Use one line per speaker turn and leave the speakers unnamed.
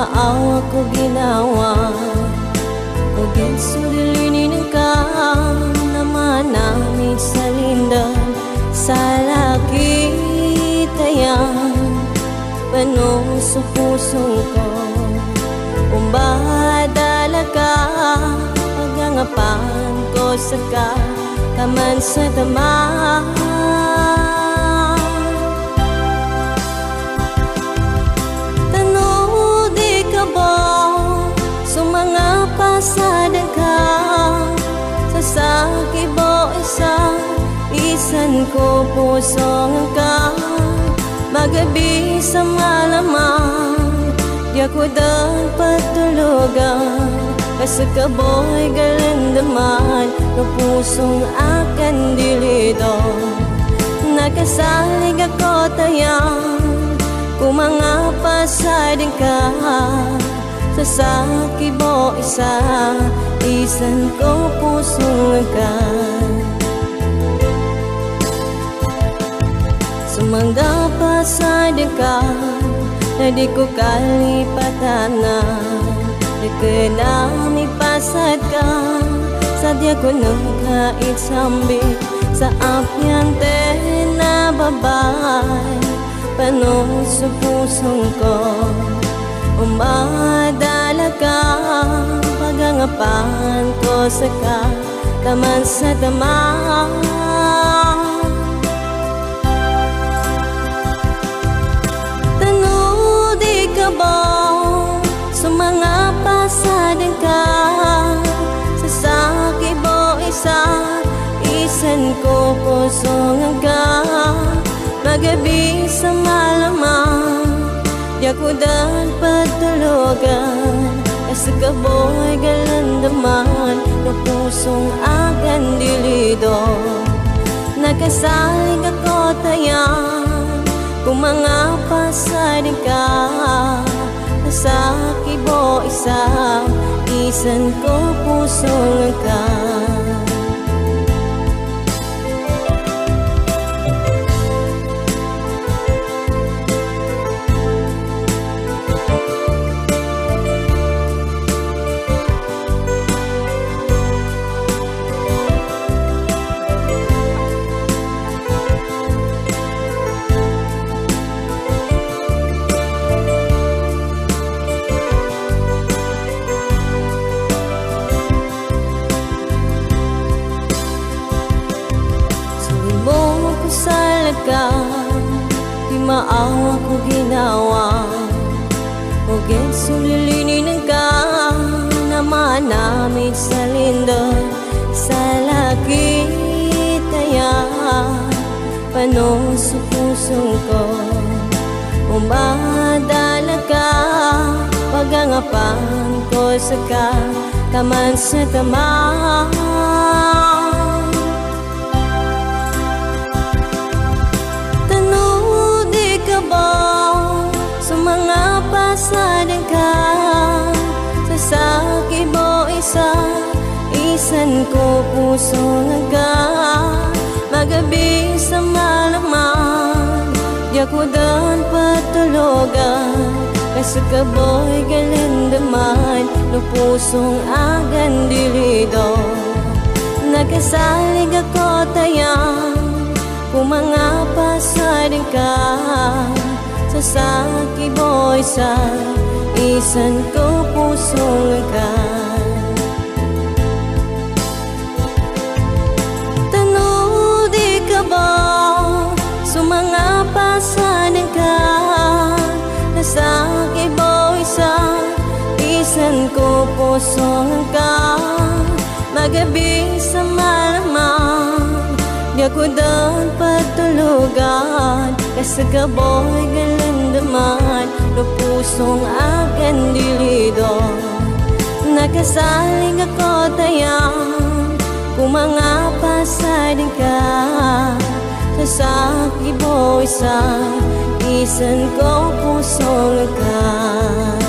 maawa ko ginawa o ginsulilinin ka naman namin sa lindan sa laki tayan panong sa puso ko umbadala ka pagangapan ko sa ka kaman sa tamaan. Pasadan ka sa sakit mo isan ko pusong ka magabi sa malamang di ako dang patulugan kasi kaboy galandaman ng pusong akan dilido nakasalig ako tayang kung mga pasadan ka sa sakit mo isan ko pusong ka sumangga pasadan ka na di ko kalipatan na nagkanami pasad ka sadya ko nagkait sambi sa apyante na babay panong sa pusong ko umadala ka pagangapan ko sa ka taman sa tamaan. Tanudi ka ba sa mga pasadan ka sa sakit mo isan ko pusong ka magabi sa malamang di ako dahil patulugan kasi kaboy galandaman ng pusong akan dilido nakasalig ako tayang kung mga pasadan ka sakit mo isan ko pusong ka ka di maawa ko ginawa o ginsulilinin ka naman namin sa lindan sa laki tayan panong sa pusong ko umadala ka pagangapan ko sa ka taman sa tamaan. Sa mga pasadan ka sa sakit mo isan ko pusong ka magabi sa malamang di ako dahil patulugan kasi kaboy galandaman ng pusong agan dilido nakasalig ako tayang kung mga pasadan ka sa sakit mo isan ko pusong ka tanudi ka ba sa mga pasadan ka na sakit mo isan ko pusong ka magabi sa malamang di ako dahil patulugan kasi kaboy galandaman ng pusong akan dilido nakasalig ako tayang kung mga pasadan ka sa sakit mo isan ko pusong ka